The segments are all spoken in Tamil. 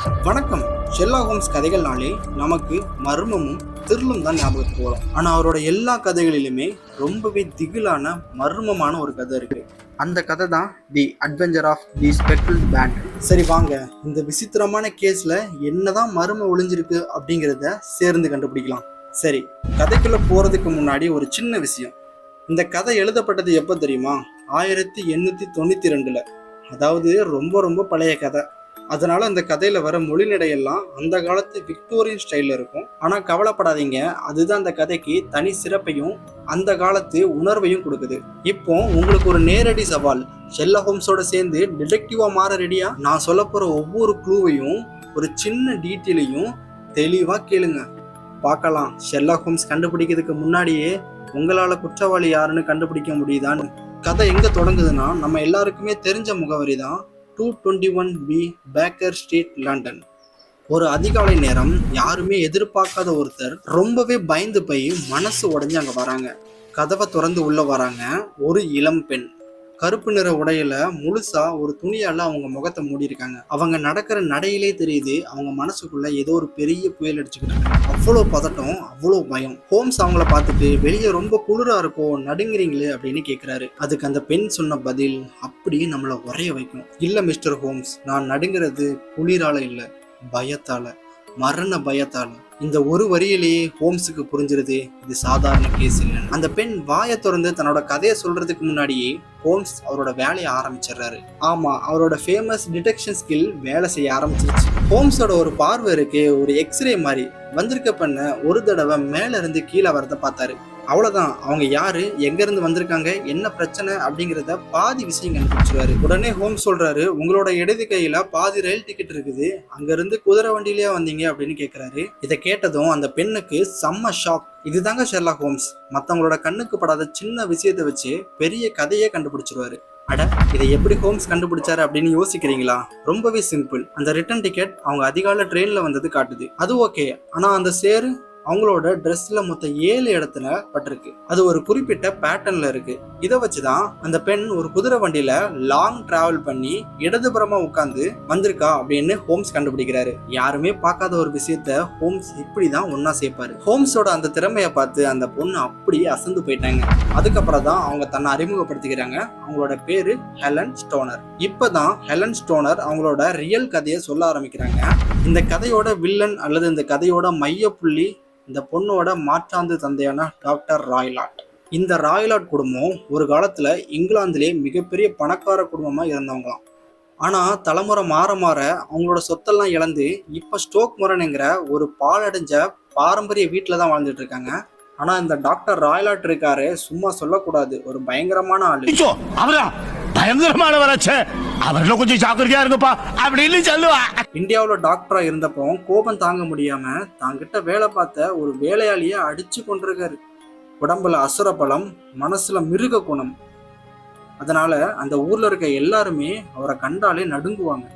வணக்கம். ஷெர்லாக் ஹோம்ஸ் கதைகள்னாலே நமக்கு மர்மமும் திருளும் தான் ஞாபகத்துக்கு வரும். ஆனா அவரோட எல்லா கதைகளிலுமே ரொம்பவே திகிலான மர்மமான ஒரு கதை இருக்கு. அந்த கதை தான் the adventure of the spectral band. சரி வாங்க, இந்த விசித்திரமான கேஸ்ல என்னதான் மர்மம் ஒளிஞ்சிருக்கு அப்படிங்கிறத சேர்ந்து கண்டுபிடிக்கலாம். சரி, கதைக்குள்ள போறதுக்கு முன்னாடி ஒரு சின்ன விஷயம். இந்த கதை எழுதப்பட்டது எப்போ தெரியுமா? 1892. அதாவது ரொம்ப ரொம்ப பழைய கதை. அதனால அந்த கதையில வர மொழிநடையெல்லாம் அந்த காலத்து விக்டோரியன் ஸ்டைல்ல இருக்கும். ஆனா கவலைப்படாதீங்க, அதுதான் அந்த கதைக்கு தனி சிறப்பையும் அந்த காலத்து உணர்வையும் கொடுக்குது. இப்போ உங்களுக்கு ஒரு நேரடி சவால். ஷெர்லாக் ஹோம்ஸோட சேர்ந்து டிடெக்டிவா மாற ரெடியா? நான் சொல்ல போற ஒவ்வொரு க்ளூவையும் ஒரு சின்ன டீட்டெயிலையும் தெளிவா கேளுங்க. பார்க்கலாம் ஷெர்லாக் ஹோம்ஸ் கண்டுபிடிக்கிறதுக்கு முன்னாடியே உங்களால குற்றவாளி யாருன்னு கண்டுபிடிக்க முடியுதான்னு. கதை எங்க தொடங்குதுன்னா, நம்ம எல்லாருக்குமே தெரிஞ்ச முகவரி தான் 221B பேக்கர் ஸ்ட்ரீட், லண்டன். ஒரு அதிகாலை நேரம், யாருமே எதிர்பார்க்காத ஒருத்தர் ரொம்பவே பயந்து போய் மனசு உடைஞ்சு அங்க வராங்க. கதவை திறந்து உள்ள வராங்க. ஒரு இளம் பெண் கருப்பு நிற உடையில முழுசா ஒரு துணியால அவங்க முகத்தை மூடி இருக்காங்க. அவங்க நடக்கிற நடையிலே தெரியுது அவங்க மனசுக்குள்ள ஏதோ ஒரு பெரிய புயல் அடிச்சுக்கிட்டு இருக்காங்க. அவ்வளோ பதட்டம், அவ்வளோ பயம். ஹோம்ஸ் அவங்கள பார்த்துட்டு, வெளியே ரொம்ப குளிரா இருக்கோ, நடுங்குறீங்களே அப்படின்னு கேட்கிறாரு. அதுக்கு அந்த பெண் சொன்ன பதில் அப்படியே நம்மளை உறைய வைக்கும். இல்ல மிஸ்டர் ஹோம்ஸ், நான் நடுங்கிறது குளிரால இல்ல, பயத்தால, மரண பயத்தால. இந்த ஒரு வரியிலேயே ஹோம்ஸுக்கு புரிஞ்சிருது இது சாதாரண கேஸ் இல்லைன்னு. அந்த பெண் வாயை திறந்து தன்னோட கதையை சொல்றதுக்கு முன்னாடியே ஹோம்ஸ் அவரோட வேலையை ஆரம்பிச்சிடுறாரு. ஆமா, அவரோட ஃபேமஸ் டிடெக்ஷன் ஸ்கில் வேலை செய்ய ஆரம்பிச்சிருச்சு. ஹோம்ஸோட ஒரு பார்வை இருக்கு, ஒரு எக்ஸ்ரே மாதிரி. வந்திருக்க பண்ண ஒரு தடவை மேல இருந்து கீழே வரத பார்த்தாரு. அவ்வளவுதான், அவங்க யாரு, எங்க இருந்து வந்திருக்காங்க, என்ன பிரச்சனை அப்படிங்கிறத பாதி விஷயம் கண்டுபிடிச்சிருவாரு. உடனே ஹோம்ஸ் சொல்றாரு, உங்களோட இடது கையில பாதி ரயில் டிக்கெட் இருக்குது, அங்க இருந்து குதிரை வண்டியிலேயே வந்தீங்க அப்படின்னு கேட்கிறாரு. இதை கேட்டதும் அந்த பெண்ணுக்கு செம்ம ஷாக். இதுதாங்க ஷெர்லாக் ஹோம்ஸ். மத்தவங்களோட கண்ணுக்கு படாத சின்ன விஷயத்தை வச்சு பெரிய கதையே கண்டுபிடிச்சிருவாரு. அட, இதை எப்படி ஹோம்ஸ் கண்டுபிடிச்சாரு அப்படின்னு யோசிக்கிறீங்களா? ரொம்பவே சிம்பிள். அந்த ரிட்டர்ன் டிக்கெட் அவங்க அதிகாலை ட்ரெயின்ல வந்தது காட்டுது. அது ஓகே, ஆனா அந்த சேரு அவங்களோட ட்ரெஸ்ல மொத்தம் 7 இடத்துல பட்டிருக்கு. அது ஒரு குறிப்பிட்ட பேட்டர்ன்ல இருக்கு. இதை வச்சுதான் அந்த பெண் ஒரு குதிரை வண்டியில லாங் டிராவல் பண்ணி இடதுபுறமா உட்கார்ந்து வந்திருக்கா அப்படின்னு ஹோம்ஸ் கண்டுபிடிக்கிறாரு. யாருமே பார்க்காத ஒரு விஷயத்த ஹோம்ஸ் இப்படிதான் ஒன்னா சேர்ப்பாரு. ஹோம்ஸோட அந்த திறமையை பார்த்து அந்த பொண்ணு அப்படியே அசந்து போயிட்டாங்க. அதுக்கப்புறம் தான் அவங்க தன்னை அறிமுகப்படுத்திக்கிறாங்க. அவங்களோட பேரு ஹெலன் ஸ்டோனர். இப்பதான் ஹெலன் ஸ்டோனர் அவங்களோட ரியல் கதையை சொல்ல ஆரம்பிக்கிறாங்க. இந்த கதையோட வில்லன் அல்லது இந்த கதையோட மைய புள்ளி இந்த பொண்ணோட மாற்றாந்து தந்தையான டாக்டர் ராய்லாட். இந்த ராய்லாட் குடும்பம் ஒரு காலத்துல இங்கிலாந்துலேயே மிகப்பெரிய பணக்கார குடும்பமா இருந்தவங்களாம். ஆனா தலைமுறை மாற மாற அவங்களோட சொத்தெல்லாம் இழந்து இப்ப ஸ்டோக் முரனுங்கிற ஒரு பாழடைஞ்ச பாரம்பரிய வீட்டுல தான் வாழ்ந்துட்டு இருக்காங்க. ஆனா இந்த டாக்டர் ராய்லாட் இருக்காரு, சும்மா சொல்லக்கூடாது, ஒரு பயங்கரமான ஆளு. இந்தியாவுல டாக்டரா இருந்தப்போ கோபம் தாங்க முடியாம தாங்கிட்ட வேலை பார்த்த ஒரு வேலையாளிய அடிச்சு கொண்டிருக்காரு. உடம்புல அசுர பலம், மனசுல மிருக குணம். அதனால அந்த ஊர்ல இருக்க எல்லாருமே அவரை கண்டாலே நடுங்குவாங்க.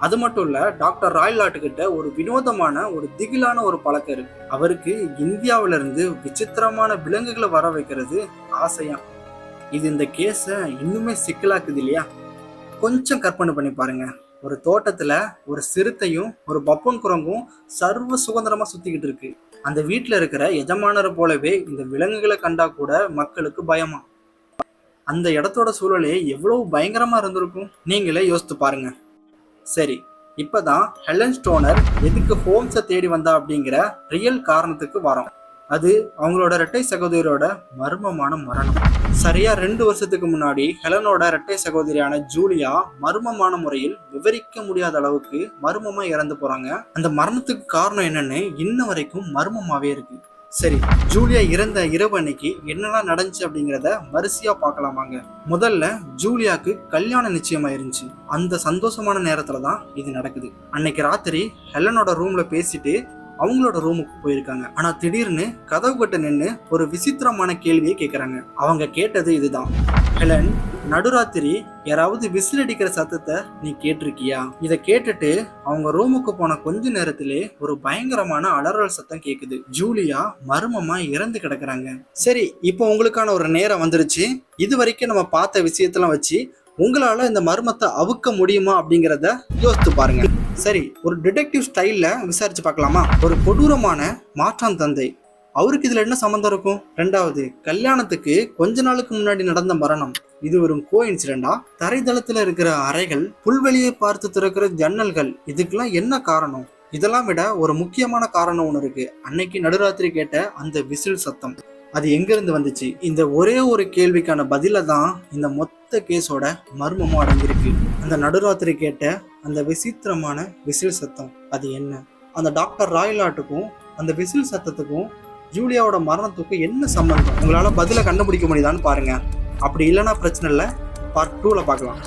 அது மட்டும் இல்ல, டாக்டர் ராய்லாட் கிட்ட ஒரு வினோதமான, ஒரு திகிலான ஒரு பழக்கம் இருக்கு. அவருக்கு இந்தியாவில இருந்து விசித்திரமான விலங்குகளை வர வைக்கிறது ஆசையா. இது இந்த கேஸ இன்னுமே சிக்கலாக்குது இல்லையா? கொஞ்சம் கற்பனை பண்ணி பாருங்க. ஒரு தோட்டத்துல ஒரு சிறுத்தையும் ஒரு பப்பன் குரங்கும் சர்வ சுதந்திரமா சுத்திக்கிட்டு இருக்கு. அந்த வீட்டுல இருக்கிற எஜமானரை போலவே இந்த விலங்குகளை கண்டா கூட மக்களுக்கு பயமா. அந்த இடத்தோட சூழலே எவ்வளவு பயங்கரமா இருந்திருக்கும், நீங்களே யோசித்து பாருங்க. சரி, இப்பதான் ஹெலன் ஸ்டோனர் எதுக்கு ஹோம்ஸை தேடி வந்தா அப்படிங்கிற ரியல் காரணத்துக்கு வரோம். அது அவங்களோட இரட்டை சகோதரியோட மர்மமான மரணம். சரியா 2 வருஷத்துக்கு முன்னாடி ஹெலனோட இரட்டை சகோதரியான ஜூலியா மர்மமான முறையில் விவரிக்க முடியாத அளவுக்கு மர்மமா இறந்து போறாங்க. அந்த மரணத்துக்கு காரணம் என்னன்னு இன்ன வரைக்கும் மர்மமாவே இருக்கு. சரி, ஜூலியா இறந்த இரவு அன்னைக்கு என்னெல்லாம் நடந்துச்சு அப்படிங்கிறத வரிசையா பார்க்கலாமாங்க. முதல்ல ஜூலியாக்கு கல்யாணம் நிச்சயமாயிருந்துச்சு. அந்த சந்தோஷமான நேரத்துலதான் இது நடக்குது. அன்னைக்கு ராத்திரி ஹெலனோட ரூம்ல பேசிட்டு அவங்களோட ரூமுக்கு போயிருக்காங்க. ஆனா திடீர்னு கதவு கிட்ட நின்று ஒரு விசித்திரமான கேள்வியை கேட்கறாங்க. அவங்க கேட்டது இதுதான், ஹெலன், நடுராத்திரி யாராவது விசில் அடிக்கிற சத்தத்தை நீ கேட்டிருக்கியா? இதை கேட்டுட்டு அவங்க ரூமுக்கு போன கொஞ்ச நேரத்திலே ஒரு பயங்கரமான அலறல் சத்தம் கேக்குது. ஜூலியா மர்மமா இறந்து கிடக்குறாங்க. சரி, இப்போ உங்களுக்கான ஒரு நேரம் வந்துருச்சு. இது வரைக்கும் நம்ம பார்த்த விஷயத்தெல்லாம் வச்சு உங்களால இந்த மர்மத்தை அவுக்க முடியுமா அப்படிங்கிறத யோசித்து பாருங்க. சரி, ஒரு டிடெக்டிவ் ஸ்டைல்ல விசாரிச்சு பார்க்கலாமா? ஒரு கொடூரமான மாற்றான் தந்தை, அவருக்கு இதுல என்ன சம்மந்தம் இருக்கும்? ரெண்டாவது, கல்யாணத்துக்கு கொஞ்ச நாளுக்கு முன்னாடி நடந்த மரணம், இது ஒரு கோ இன்சிடென்டா? தரைதளத்துல இருக்கிற அறைகள், புல்வெளியை பார்த்து திறக்கிற ஜன்னல்கள், இதுக்கெல்லாம் என்ன காரணம்? இதெல்லாம் விட ஒரு முக்கியமான காரணம் ஒன்று இருக்கு. அன்னைக்கு நடுராத்திரி கேட்ட அந்த விசில் சத்தம், அது எங்க இருந்து வந்துச்சு? இந்த ஒரே ஒரு கேள்விக்கான பதில தான் இந்த மொத்த கேஸோட மர்மமும் அடங்கியிருக்கு. அந்த நடுராத்திரி கேட்ட அந்த விசித்திரமான விசில் சத்தம், அது என்ன? அந்த டாக்டர் ராய்லாட்டுக்கும் அந்த விசில் சத்தத்துக்கும் ஜூலியாவோட மரணத்துக்கும் என்ன சம்பந்தம்? உங்களால பதில கண்டுபிடிக்க முடியுதான்னு பாருங்க. அப்படி இல்லைன்னா பிரச்சனை இல்லை, பார்ட் 2ல பார்க்கலாம்.